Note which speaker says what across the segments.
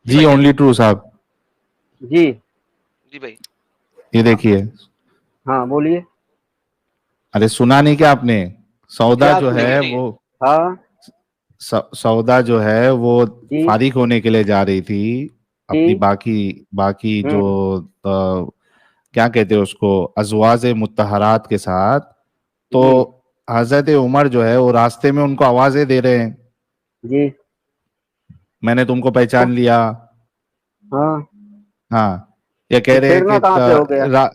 Speaker 1: जी
Speaker 2: जी
Speaker 1: भाई
Speaker 2: only true साहब,
Speaker 3: जी
Speaker 1: जी भाई।
Speaker 2: ये देखिए।
Speaker 3: हाँ बोलिए।
Speaker 2: अरे सुना नहीं क्या आपने? सौदा
Speaker 3: क्या
Speaker 2: जो
Speaker 3: सुना?
Speaker 2: है
Speaker 1: नहीं।
Speaker 2: वो
Speaker 3: हाँ
Speaker 2: सौदा जो है वो
Speaker 3: जी
Speaker 2: फारिग होने के लिए जा रही थी अपनी
Speaker 3: जी।
Speaker 2: बाकी बाकी जो
Speaker 3: हम्म।
Speaker 2: क्या कहते हैं उसको, अज़वाज मुत्तहरात के साथ। तो
Speaker 3: जी
Speaker 2: हजरत उमर जो है वो रास्ते में उनको आवाजें दे रहे हैं,
Speaker 3: जी।
Speaker 2: मैंने तुमको
Speaker 3: तो
Speaker 2: पहचान लिया।
Speaker 3: हाँ,
Speaker 2: हाँ, ये कह
Speaker 3: तो
Speaker 2: रहे हैं
Speaker 3: छेड़ना
Speaker 2: कि
Speaker 3: कहाँ से हो गया?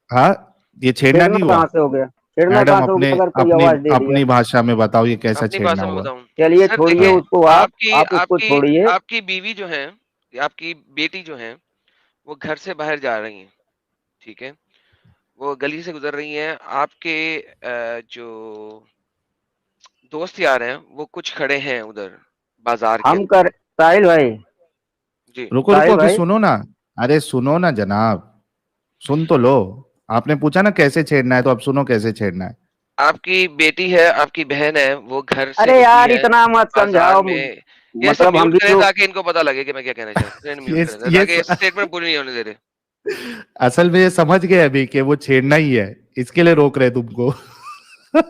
Speaker 2: हाँ, ये छेड़ना
Speaker 3: छेड़ना
Speaker 2: नहीं हुआ।
Speaker 3: कहाँ से हो गया? छेड़ना
Speaker 2: मैडम
Speaker 3: कहाँ से हो
Speaker 2: अपने
Speaker 3: गया अगर कोई
Speaker 2: अपनी
Speaker 3: आवाज दे दिया?
Speaker 2: अपनी भाषा में बताओ ये कैसा
Speaker 1: अपनी
Speaker 2: छेड़ना
Speaker 1: भाषा में
Speaker 2: हुआ।
Speaker 1: बताऊं
Speaker 3: चलिए
Speaker 1: सर,
Speaker 3: छोड़िए
Speaker 1: देखिए।
Speaker 3: उसको,
Speaker 1: आपकी
Speaker 3: आप उसको
Speaker 1: आपकी
Speaker 3: छोड़िए।
Speaker 1: आपकी बीवी जो है, आपकी बेटी जो है, वो घर से बाहर जा रही है, ठीक है। वो गली से गुजर रही हैं, आपके जो दोस्त यार हैं वो कुछ खड़े हैं उधर बाजार के
Speaker 3: हम
Speaker 1: अंदर।
Speaker 3: कर साहिल भाई,
Speaker 1: जी।
Speaker 2: रुको रुको
Speaker 3: साहिल
Speaker 2: अभी
Speaker 3: भाई।
Speaker 2: सुनो ना। अरे सुनो ना जनाब, सुन तो लो। आपने पूछा ना कैसे छेड़ना है, तो अब सुनो कैसे छेड़ना है।
Speaker 1: आपकी बेटी है, आपकी बहन है, वो घर से
Speaker 3: अरे
Speaker 1: निकली
Speaker 3: यार
Speaker 1: है
Speaker 3: इतना मत
Speaker 1: बाजार
Speaker 3: समझाओ,
Speaker 1: में। ये सब
Speaker 3: मतलब हम
Speaker 1: म्यूट
Speaker 3: भी
Speaker 1: करें
Speaker 3: तो।
Speaker 1: ताकि इनको पता लगे कि मैं क्या कहना चाहता हूँ। म्यूट
Speaker 2: ये
Speaker 1: करें
Speaker 2: ये
Speaker 1: ताकि स्टेटमेंट पूरी नहीं होने दे रहे।
Speaker 2: असल में ये समझ गए अभी कि वो छेड़ना ही है, इसके लिए रोक रहे तुमको।
Speaker 1: ये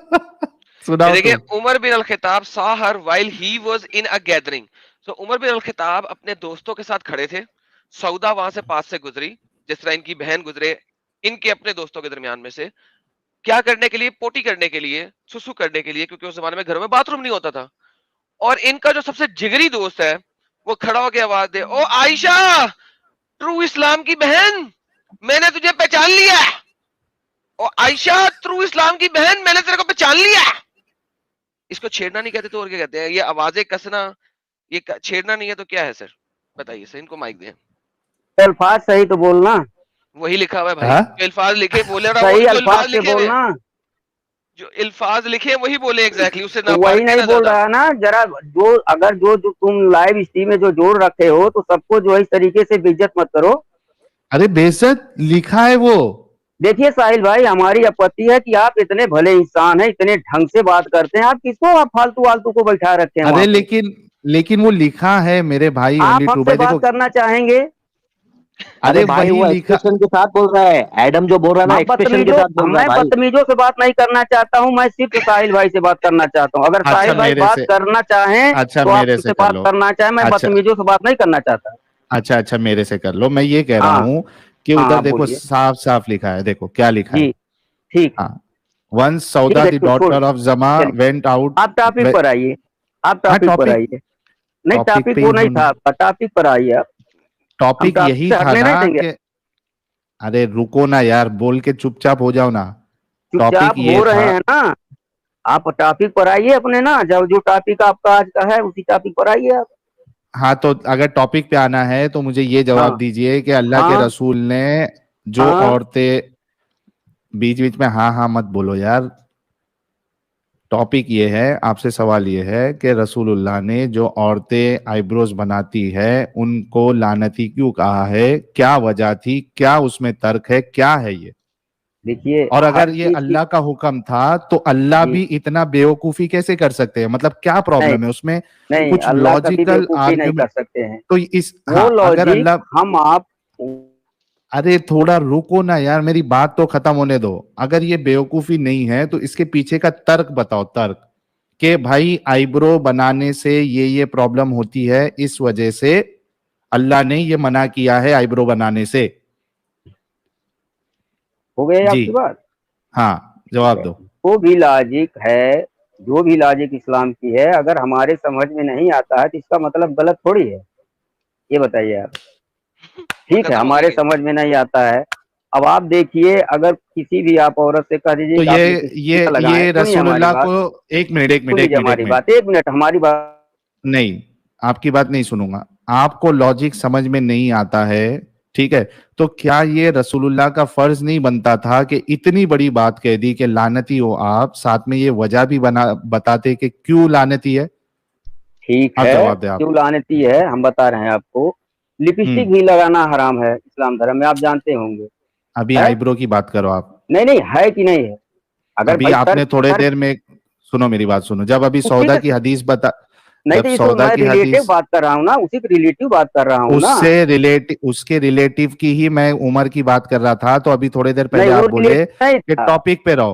Speaker 2: सुनाओ
Speaker 1: देखिए,
Speaker 2: तुम।
Speaker 1: उमर बिन अल खिताब saw her while he was in a gathering। सो उमर बिन अल खिताब अपने दोस्तों के साथ खड़े थे। सौदा वहां से पास से गुजरी, जिस तरह इनकी बहन गुजरे, इनके अपने दोस्तों के दरमियान में से। क्या करने के लिए? पोटी करने के लिए, सुसु करने के लिए, क्योंकि उस जमाने में घरों में बाथरूम नहीं होता था। और इनका जो सबसे जिगरी दोस्त है, वो खड़ा होकर आवाज दे, ओ आयशा, ट्रू इस्लाम की बहन, मैंने तुझे पहचान लिया। ओ आयशा, ट्रू इस्लाम की बहन, मैंने तेरे को पहचान लिया। इसको छेड़ना नहीं कहते तो और क्या कहते हैं? ये आवाजें कसना, ये छेड़ना नहीं है तो क्या है सर? बताइए सर, इनको माइक दें।
Speaker 3: अल्फाज सही तो बोलना,
Speaker 1: वही लिखा हुआ है भाई,
Speaker 2: हाँ,
Speaker 1: जो अल्फाज लिखे बोले रहा, वो
Speaker 3: सही
Speaker 1: जो
Speaker 3: अल्फाज
Speaker 1: अल्फाज
Speaker 3: से
Speaker 1: लिखे हुए हैं,
Speaker 3: बोलना।
Speaker 1: जो अल्फाज लिखे हैं वही बोले एग्जैक्टली, उससे
Speaker 3: तो
Speaker 1: ना बढ़
Speaker 3: वही
Speaker 1: के
Speaker 3: नहीं
Speaker 1: ना
Speaker 3: बोल
Speaker 1: ज्यादा।
Speaker 3: रहा ना, जरा जो अगर जो तुम लाइव स्ट्रीम में जो जोड़ रखे हो तो सबको जो है इस तरीके से बेइज्जत मत करो।
Speaker 2: अरे बेइज्जत लिखा है वो।
Speaker 3: देखिए साहिल भाई, हमारी आपत्ति है कि आप इतने भले इंसान हैं, इतने ढंग से बात करते हैं, आप किसको आप फालतू वालतू को बैठा रखे हैं
Speaker 2: अरे
Speaker 3: वहां पे?
Speaker 2: लेकिन लेकिन वो लिखा है मेरे भाई, ओनली
Speaker 3: आप
Speaker 2: ट्रू
Speaker 3: हमसे
Speaker 2: भाई,
Speaker 3: बात
Speaker 2: देखो।
Speaker 3: करना चाहेंगे?
Speaker 4: अरे
Speaker 2: अरे
Speaker 4: भाई
Speaker 2: वही
Speaker 4: वो
Speaker 2: लिखा।
Speaker 4: एक्सप्रेशन के साथ बोल रहा है, एडम जो बोल रहा है ना
Speaker 3: मैं
Speaker 4: एक्सप्रेशन के
Speaker 3: बदतमीजों
Speaker 4: साथ बोल रहा है
Speaker 3: मैं
Speaker 4: भाई।
Speaker 3: बदतमीजों से बात नहीं करना चाहता हूं, मैं सिर्फ साहिल भाई से बात करना चाहता हूं। अगर
Speaker 2: अच्छा
Speaker 3: साहिल भाई
Speaker 2: मेरे
Speaker 3: बात
Speaker 2: से
Speaker 3: करना चाहें
Speaker 2: अच्छा
Speaker 3: तो आप
Speaker 2: मेरे से
Speaker 3: उनसे
Speaker 2: कर
Speaker 3: बात
Speaker 2: लो।
Speaker 3: करना चाहें, मैं
Speaker 2: अच्छा
Speaker 3: बदतमीजों से बात नहीं करना चाहता।
Speaker 2: अच्छा अच्छा, मेरे से कर लो। मैं ये कह रहा
Speaker 3: हाँ
Speaker 2: हूं कि
Speaker 3: हाँ,
Speaker 2: उधर
Speaker 3: आप
Speaker 2: देखो
Speaker 3: बोलिए।
Speaker 2: साफ साफ लिखा है, देखो क्या लिखा
Speaker 3: जी
Speaker 2: है।
Speaker 3: ठीक है।
Speaker 2: हाँ, वंस
Speaker 3: ठीक
Speaker 2: सौदा
Speaker 3: है,
Speaker 2: द
Speaker 3: छोड़,
Speaker 2: डॉटर ऑफ जमा
Speaker 3: चलिए
Speaker 2: वेंट आउट।
Speaker 3: आप टॉपिक पर आइए, आप
Speaker 2: हाँ,
Speaker 3: टॉपिक पर
Speaker 2: टॉपिक
Speaker 3: आइए। नहीं,
Speaker 2: टॉपिक
Speaker 3: टॉपिक
Speaker 2: पे
Speaker 3: वो
Speaker 2: ही
Speaker 3: नहीं
Speaker 2: हूँ।
Speaker 3: था, टॉपिक पर आइए आप। हम
Speaker 2: टॉपिक
Speaker 3: टॉपिक
Speaker 2: यही
Speaker 3: से
Speaker 2: था
Speaker 3: हटने
Speaker 2: ना
Speaker 3: नहीं देंगे।
Speaker 2: कि अरे रुको ना यार, बोल के चुपचाप हो जाओ ना। टॉपिक
Speaker 3: चुपचाप
Speaker 2: ये
Speaker 3: हो रहे
Speaker 2: था।
Speaker 3: हैं ना? आप टॉपिक पर आइए अपने ना, जब जो टॉपिक आपका आज का है उसी टॉपिक पर आइए आप।
Speaker 2: हाँ, तो अगर टॉपिक पे आना है तो मुझे ये जवाब
Speaker 3: हाँ
Speaker 2: दीजिए कि अल्लाह के
Speaker 3: हाँ
Speaker 2: रसूल ने जो
Speaker 3: हाँ।
Speaker 2: औरतें, बीच बीच में हाँ हाँ मत बोलो यार। टॉपिक ये है, आपसे सवाल ये है कि रसूलुल्लाह ने जो औरतें आईब्रोज बनाती है उनको लानती क्यों कहा है? क्या वजह थी? क्या उसमें तर्क है? क्या है ये?
Speaker 3: देखिए
Speaker 2: और
Speaker 3: हर
Speaker 2: अगर ये
Speaker 3: चीज की।
Speaker 2: अल्लाह का हुक्म था तो अल्लाह
Speaker 3: जी
Speaker 2: भी इतना बेवकूफी कैसे कर सकते हैं? मतलब क्या
Speaker 3: नहीं
Speaker 2: प्रॉब्लम है उसमें?
Speaker 3: नहीं,
Speaker 2: कुछ
Speaker 3: अल्लाह कभी
Speaker 2: लॉजिकल
Speaker 3: बेवकूफी नहीं कर
Speaker 2: आर्ग्यूमेंट।
Speaker 3: सकते हैं।
Speaker 2: तो इस,
Speaker 3: वो
Speaker 2: हाँ, अगर
Speaker 3: लॉजिक
Speaker 2: अल्लाह,
Speaker 3: हम आप।
Speaker 2: अरे थोड़ा रुको ना यार, मेरी बात तो खत्म होने दो। अगर ये बेवकूफी नहीं है तो इसके पीछे का तर्क बताओ, तर्क। कि भाई आईब्रो बनाने से ये प्रॉब्लम होती है, इस वजह से अल्लाह ने ये मना किया है आईब्रो बनाने से।
Speaker 3: हो गए
Speaker 2: जी,
Speaker 3: आपकी बात?
Speaker 2: हाँ,
Speaker 3: ठीक
Speaker 2: जवाब
Speaker 3: है,
Speaker 2: दो।
Speaker 3: वो भी लॉजिक है, जो भी लॉजिक इस्लाम की है, अगर हमारे समझ में नहीं आता है तो इसका मतलब गलत थोड़ी है। ये बताइए आप। ठीक है,
Speaker 1: खत्म हो गई
Speaker 3: हमारे
Speaker 1: गेम।
Speaker 3: समझ में नहीं आता है। अब आप देखिए, अगर किसी भी आप औरत से कह दीजिए
Speaker 2: तो
Speaker 3: कि आप लिपस्टिक
Speaker 2: ये
Speaker 3: ना लगाएं,
Speaker 2: ये
Speaker 3: सुनिए हमारी
Speaker 2: रसूलुल्लाह
Speaker 3: बात,
Speaker 2: को, एक मिनट एक मिनट
Speaker 3: सुन
Speaker 2: एक
Speaker 3: लीजिए
Speaker 2: मिनट एक
Speaker 3: हमारी
Speaker 2: मिनट,
Speaker 3: बात, एक मिनट हमारी बात।
Speaker 2: नहीं, आपकी बात नहीं सुनूंगा। आपको लॉजिक समझ में नहीं आता है, ठीक है। तो क्या ये रसूलुल्लाह का फर्ज नहीं बनता था कि इतनी बड़ी बात कह दी कि लानती हो आप, साथ में ये वजह भी बना बताते कि क्यों लानती है?
Speaker 3: ठीक
Speaker 2: आप
Speaker 3: है,
Speaker 2: जवाब दें आप।
Speaker 3: क्यों लानती है हम बता रहे हैं आपको। लिपस्टिक
Speaker 2: हम्म।
Speaker 3: भी लगाना हराम है इस्लाम धर्म में, आप जानते होंगे।
Speaker 2: अभी
Speaker 3: है?
Speaker 2: आईब्रो की बात करो आप।
Speaker 3: नहीं नहीं, है कि नहीं है? अगर
Speaker 2: अभी
Speaker 3: भाई
Speaker 2: आपने
Speaker 3: तर्क
Speaker 2: थोड़े
Speaker 3: तर्क
Speaker 2: देर में, सुनो मेरी बात सुनो, जब अभी
Speaker 3: ठीक
Speaker 2: सौदा
Speaker 3: है।
Speaker 2: की हदीस बता,
Speaker 3: नहीं
Speaker 2: जब
Speaker 3: तो ये तो
Speaker 2: सौदा
Speaker 3: मैं
Speaker 2: की
Speaker 3: रिलेटिव
Speaker 2: हदीस
Speaker 3: बात कर रहा हूँ ना, उसी की रिलेटिव बात कर रहा हूँ ना।
Speaker 2: उसके रिलेटिव की ही मैं उम्र की बात कर रहा था, तो अभी थोड़ी देर
Speaker 3: नहीं
Speaker 2: पहले
Speaker 3: वो
Speaker 2: आप बोले
Speaker 3: रिलेटिव नहीं
Speaker 2: कि
Speaker 3: था।
Speaker 2: टॉपिक पे रहो।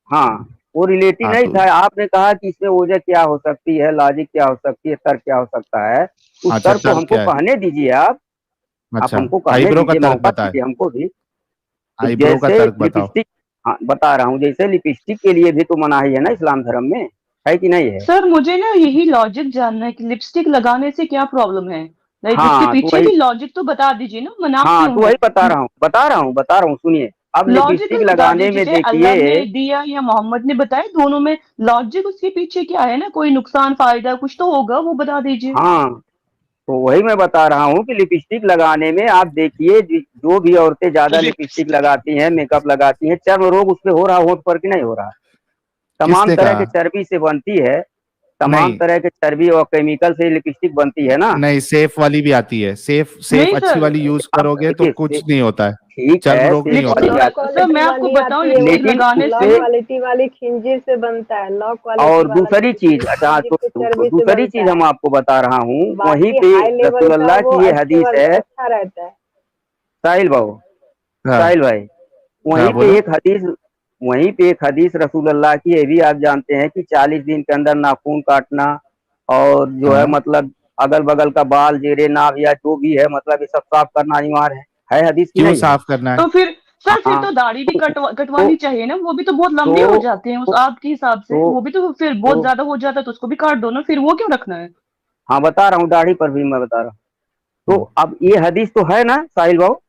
Speaker 3: हाँ वो रिलेटिव
Speaker 2: हाँ
Speaker 3: नहीं
Speaker 2: तो
Speaker 3: था। आपने कहा कि इसमें वजह क्या हो सकती है, लॉजिक क्या हो सकती है, तर्क क्या हो सकता है। उस
Speaker 2: अच्छा,
Speaker 3: तर्क को
Speaker 2: तर्क
Speaker 3: हमको
Speaker 2: क्या है?
Speaker 3: कहने दीजिए आप
Speaker 2: अच्छा,
Speaker 3: हमको कहने
Speaker 2: आईब्रो का
Speaker 3: दीजिए,
Speaker 2: तर्क
Speaker 3: मौका
Speaker 2: बताए,
Speaker 3: दीजिए हमको भी। तो
Speaker 2: आईब्रो का
Speaker 3: जैसे
Speaker 2: तर्क बताओ।
Speaker 3: लिपस्टिक, हाँ बता रहा हूँ, जैसे लिपस्टिक के लिए भी तो मनाही है ना इस्लाम धर्म में, है कि नहीं है।
Speaker 5: सर मुझे ना यही लॉजिक जानना है कि लिपस्टिक लगाने से क्या प्रॉब्लम है, लाइक उसके
Speaker 3: हाँ तो
Speaker 5: पीछे
Speaker 3: वही,
Speaker 5: भी लॉजिक तो बता दीजिए ना, मना
Speaker 3: हाँ
Speaker 5: क्यों
Speaker 3: तो
Speaker 5: है?
Speaker 3: वही बता रहा हूँ सुनिए। अब लिपस्टिक
Speaker 5: लॉजिकल बता
Speaker 3: लगाने में
Speaker 5: दीजिए, अल्लाह ने
Speaker 3: देखिए,
Speaker 5: दिया या मोहम्मद ने बताया, दोनों में लॉजिक उसके पीछे क्या है ना, कोई नुकसान फायदा कुछ तो होगा, वो बता दीजिए।
Speaker 3: हाँ तो वही मैं बता रहा हूँ कि लिपस्टिक लगाने में आप देखिए, जो भी औरतें ज्यादा लिपस्टिक
Speaker 1: लिपस्टिक
Speaker 3: लगाती हैं, मेकअप लगाती हैं, चर्म रोग उस पे हो रहा, होंठ पर कि नहीं हो रहा। तमाम
Speaker 2: किसने
Speaker 3: तरह
Speaker 2: कहा?
Speaker 3: के चर्बी से बनती है, तमाम
Speaker 2: नहीं,
Speaker 3: तरह के चर्बी और केमिकल से लिपस्टिक बनती है ना।
Speaker 2: नहीं, सेफ वाली भी आती है, सेफ सेफ
Speaker 5: नहीं
Speaker 2: अच्छी
Speaker 5: सर,
Speaker 2: वाली यूज
Speaker 3: आप
Speaker 2: करोगे तो
Speaker 3: देखिए,
Speaker 2: कुछ नहीं होता है,
Speaker 3: ठीक
Speaker 2: चर्म
Speaker 3: है
Speaker 2: रोग नहीं
Speaker 3: सेफ
Speaker 2: होता।
Speaker 3: वाली
Speaker 5: लिपस्टिक
Speaker 6: लो
Speaker 3: आती
Speaker 5: सर मैं
Speaker 6: क्वालिटी
Speaker 5: आपको
Speaker 6: वाली
Speaker 5: बताऊं,
Speaker 6: आती है, वो
Speaker 5: लिपस्टिक
Speaker 3: लेकिन
Speaker 5: लगाने
Speaker 6: लो
Speaker 5: से
Speaker 3: उससे,
Speaker 5: ना,
Speaker 6: क्वालिटी वाली खिंजी से बनता है, लो क्वालिटी
Speaker 3: और
Speaker 6: वाला
Speaker 3: दूसरी चीज,
Speaker 6: लिपस्टिक
Speaker 3: अच्छा
Speaker 6: खिंजी के
Speaker 3: तो
Speaker 6: चर्बी से
Speaker 3: दूसरी
Speaker 6: बनता
Speaker 3: चीज हम
Speaker 6: है।
Speaker 3: आपको बता रहा हूँ, वहीं
Speaker 6: बाकी
Speaker 3: पे
Speaker 6: हाई लेवल
Speaker 3: रसूल
Speaker 6: का
Speaker 3: अल्लाह
Speaker 6: वो
Speaker 3: की ये
Speaker 6: अच्छे
Speaker 3: हदीस
Speaker 6: वाला
Speaker 3: है।
Speaker 6: अच्छा रहता है।
Speaker 3: साहिल बाबू,
Speaker 2: हाँ,
Speaker 3: साहिल भाई,
Speaker 2: हाँ,
Speaker 3: वहीं पे
Speaker 2: बोलो।
Speaker 3: एक हदीस वहीं पे एक हदीस रसूल अल्लाह की, ये भी आप जानते हैं कि 40 दिन के अंदर नाखून काटना, और जो है
Speaker 2: हाँ,
Speaker 3: मतलब अगल बगल का बाल, जेरे नाव या जो भी है, मतलब ये सब साफ करना अनिवार्य है हदीस की
Speaker 2: क्यों
Speaker 3: नहीं है।
Speaker 2: साफ करना है?
Speaker 5: तो फिर सर फिर
Speaker 3: हाँ
Speaker 5: तो दाढ़ी भी
Speaker 3: तो
Speaker 5: कटवानी चाहिए ना, वो भी तो बहुत लंबे हो
Speaker 3: तो
Speaker 5: जाते हैं उस
Speaker 3: तो,
Speaker 5: आपके हिसाब से,
Speaker 3: तो,
Speaker 5: वो भी तो फिर बहुत
Speaker 3: तो
Speaker 5: ज्यादा हो जाता है तो उसको भी काट दो ना, फिर वो क्यों रखना है?
Speaker 3: हाँ बता रहा हूँ, दाढ़ी पर भी मैं बता रहा हूँ। तो
Speaker 2: हम्म।
Speaker 3: अब ये हदीस तो है ना साहिल बाबू।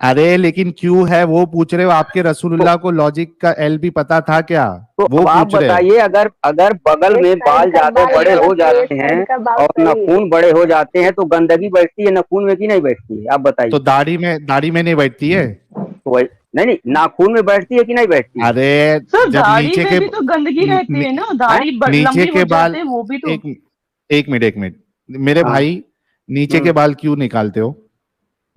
Speaker 2: अरे लेकिन क्यों है वो पूछ रहे हो? आपके
Speaker 3: तो
Speaker 2: रसूलुल्लाह को लॉजिक का एल भी पता था क्या?
Speaker 3: तो
Speaker 2: वो
Speaker 3: अब आप
Speaker 2: पूछ रहे हैं।
Speaker 3: बताइए, अगर अगर बगल
Speaker 6: एक
Speaker 3: में
Speaker 6: साइड
Speaker 3: बाल
Speaker 6: का
Speaker 3: ज्यादा
Speaker 6: बाल
Speaker 3: बड़े हो
Speaker 6: गलत है, एक
Speaker 3: जाते हैं
Speaker 6: साइड का बाल
Speaker 3: और
Speaker 6: सही है।
Speaker 3: नाखून बड़े हो जाते हैं, तो गंदगी बैठती है नाखून में कि नहीं बैठती है, आप
Speaker 2: तो
Speaker 3: बताइए।
Speaker 2: दाढ़ी में नहीं बैठती है?
Speaker 3: तो वही, नहीं नहीं, नाखून में बैठती है कि नहीं बैठती है।
Speaker 2: अरे
Speaker 5: सर
Speaker 2: जब
Speaker 5: दाढ़ी
Speaker 2: नीचे
Speaker 5: में
Speaker 2: के
Speaker 5: भी तो गंदगी रहती है ना,
Speaker 3: हैं?
Speaker 5: दाढ़ी
Speaker 2: नीचे
Speaker 5: लंबी हो
Speaker 2: के बाल,
Speaker 5: जाते हैं वो भी तो।
Speaker 2: एक एक मिनट मेरे
Speaker 3: हाँ।
Speaker 2: भाई, नीचे के
Speaker 3: हम्म।
Speaker 2: बाल क्यों निकालते हो?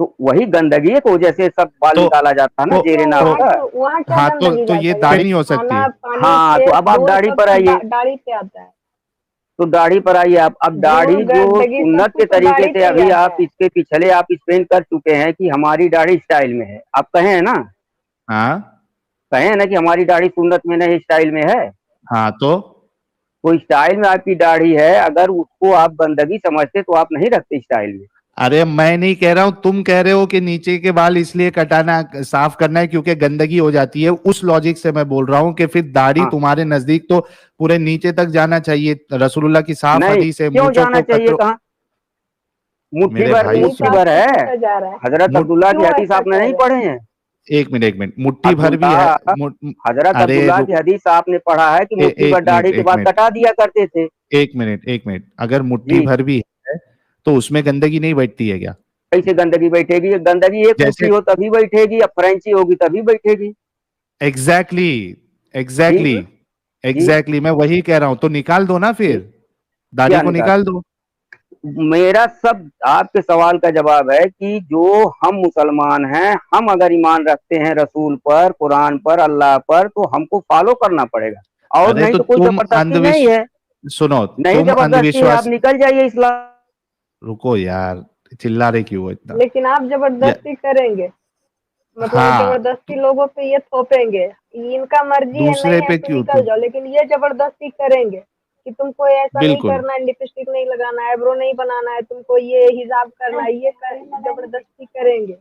Speaker 3: तो वही गंदगी है, की वजह से सब बाल
Speaker 2: तो
Speaker 3: निकाला जाता है ना,
Speaker 2: तो
Speaker 3: जेरे
Speaker 6: क्यों,
Speaker 3: नाव
Speaker 2: तो
Speaker 3: का।
Speaker 6: वहाँ क्या
Speaker 2: हाँ,
Speaker 6: गंदगी
Speaker 2: तो ये
Speaker 6: जाता है,
Speaker 2: दाढ़ी
Speaker 6: जहाँ
Speaker 2: नहीं हो सकती?
Speaker 6: खाना पानी
Speaker 3: हाँ तो
Speaker 6: खेत
Speaker 3: अब आप
Speaker 6: दूध
Speaker 3: दाढ़ी
Speaker 6: सब
Speaker 3: पर
Speaker 6: तो
Speaker 3: आइए,
Speaker 6: दाढ़ी पे आता है।
Speaker 3: तो दाढ़ी पर आइए आप। अब दाढ़ी
Speaker 6: धूल
Speaker 3: जो
Speaker 6: गंदगी सब
Speaker 3: सुन्नत के
Speaker 6: कुछ तो
Speaker 3: तरीके
Speaker 6: दाढ़ी
Speaker 3: से,
Speaker 6: पे ही
Speaker 3: अभी
Speaker 6: आता
Speaker 3: आप
Speaker 6: है।
Speaker 3: इसके पिछले आप एक्सप्लेन कर चुके हैं कि हमारी दाढ़ी स्टाइल में है, आप कहे हैं ना,
Speaker 2: हाँ,
Speaker 3: कहे हैं ना कि हमारी दाढ़ी सुन्नत में नहीं स्टाइल में है।
Speaker 2: हाँ,
Speaker 3: तो स्टाइल में आपकी दाढ़ी है, अगर उसको आप गंदगी समझते तो आप नहीं रखते स्टाइल में।
Speaker 2: अरे मैं नहीं कह रहा हूं, तुम कह रहे हो कि नीचे के बाल इसलिए कटाना, साफ करना है क्योंकि गंदगी हो जाती है, उस लॉजिक से मैं बोल रहा हूं कि फिर दाढ़ी
Speaker 3: हाँ
Speaker 2: तुम्हारे नजदीक तो पूरे नीचे तक जाना चाहिए। रसूलुल्लाह की साफ
Speaker 3: नहीं,
Speaker 2: हदीस है,
Speaker 3: क्यों
Speaker 2: मूंछों
Speaker 3: जाना
Speaker 2: को
Speaker 3: चाहिए,
Speaker 2: कतरो।
Speaker 3: कहाँ
Speaker 2: मेरे भाई
Speaker 6: यही तो
Speaker 3: मुट्ठी
Speaker 2: सुन,
Speaker 3: भर
Speaker 6: आपसे
Speaker 3: है।
Speaker 6: पूछा जा रहा है,
Speaker 3: हजरत
Speaker 2: मुठ
Speaker 3: अब्दुल्ला की
Speaker 6: क्यों
Speaker 3: हदीस
Speaker 6: ऐसा
Speaker 3: आपने
Speaker 6: कह
Speaker 3: नहीं
Speaker 6: रहे हैं?
Speaker 3: पढ़े हैं।
Speaker 2: एक मिनट, मुट्ठी भर भी है।
Speaker 3: अब्दुल्ला, हजरत
Speaker 2: अरे
Speaker 3: अब्दुल्ला की
Speaker 2: रुक,
Speaker 3: हदीस आपने पढ़ा है कि मुट्ठी भर
Speaker 2: एक मिनट,
Speaker 3: दाढ़ी के
Speaker 2: एक
Speaker 3: बाद
Speaker 2: मिनट,
Speaker 3: कटा दिया करते थे।
Speaker 2: एक मिनट, अगर मुट्ठी
Speaker 3: जी,
Speaker 2: भर भी है तो उसमें गंदगी नहीं बैठती है क्या?
Speaker 3: कैसे गंदगी बैठेगी, गंदगी एक मुट्ठी
Speaker 2: जैसे
Speaker 3: हो तभी बैठेगी, या फ्रेंची होगी तभी बैठेगी।
Speaker 2: एग्जैक्टली,
Speaker 3: जी
Speaker 2: एग्जैक्टली,
Speaker 3: जी
Speaker 2: एग्जैक्टली मैं वही कह रहा हूं, तो निकाल दो ना
Speaker 3: जी,
Speaker 2: फिर, दाढ़ी
Speaker 3: क्या
Speaker 2: को
Speaker 3: निकाल,
Speaker 2: निकाल दो।
Speaker 3: मेरा सब आपके सवाल का जवाब है कि जो हम मुसलमान हैं, हम अगर ईमान रखते हैं रसूल पर, कुरान पर, अल्लाह पर, तो हमको फॉलो करना पड़ेगा, और
Speaker 2: अरे
Speaker 3: नहीं
Speaker 2: तो
Speaker 3: तो कोई
Speaker 2: तुम
Speaker 3: जबरदस्ती नहीं
Speaker 2: अंधविश्वास,
Speaker 3: है।
Speaker 2: सुनो,
Speaker 3: नहीं
Speaker 2: तुम
Speaker 3: जबरदस्ती है, आप
Speaker 2: अंधविश्वास,
Speaker 3: निकल जाइए इस्लाम।
Speaker 2: रुको यार, चिल्ला रहे क्यों हो इतना?
Speaker 6: लेकिन आप
Speaker 2: या,
Speaker 6: जबरदस्ती करेंगे, मतलब
Speaker 2: हाँ,
Speaker 6: जबरदस्ती लोगों पे ये थोपेंगे, इनका मर्जी है नहीं
Speaker 2: दूसरे
Speaker 6: है
Speaker 2: पे
Speaker 6: तो
Speaker 2: क्यों
Speaker 6: निकल
Speaker 2: तुम?
Speaker 6: जाओ, लेकिन ये जबरदस्ती करेंगे कि तुमको ऐसा नहीं
Speaker 2: बिल्कुल,
Speaker 6: करना है, लिपस्टिक नहीं लगाना है, आईब्रो नहीं बनाना है, तुमको ये हिजाब करना है, ये करेंगे, जबरदस्ती करेंगे।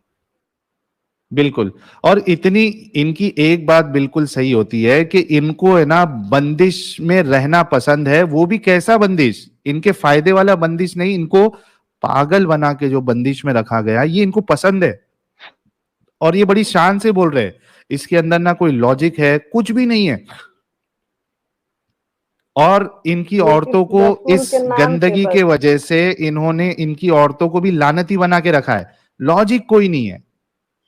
Speaker 2: बिल्कुल। और इतनी इनकी एक बात बिल्कुल सही होती है कि इनको है ना बंदिश में रहना पसंद है, वो भी कैसा बंदिश, इनके फायदे वाला बंदिश नहीं, इनको पागल बना के जो बंदिश में रखा गया ये इनको पसंद है, और ये बड़ी शान से बोल रहे हैं। इसके अंदर ना कोई लॉजिक है, कुछ भी नहीं है, और इनकी
Speaker 6: ये
Speaker 2: औरतों
Speaker 6: सिर्फ
Speaker 2: को
Speaker 6: रसूल
Speaker 2: इस
Speaker 6: के नाम से
Speaker 2: गंदगी
Speaker 6: बस।
Speaker 2: के वजह से इन्होंने इनकी औरतों को भी लानती बना के रखा है। लॉजिक कोई नहीं है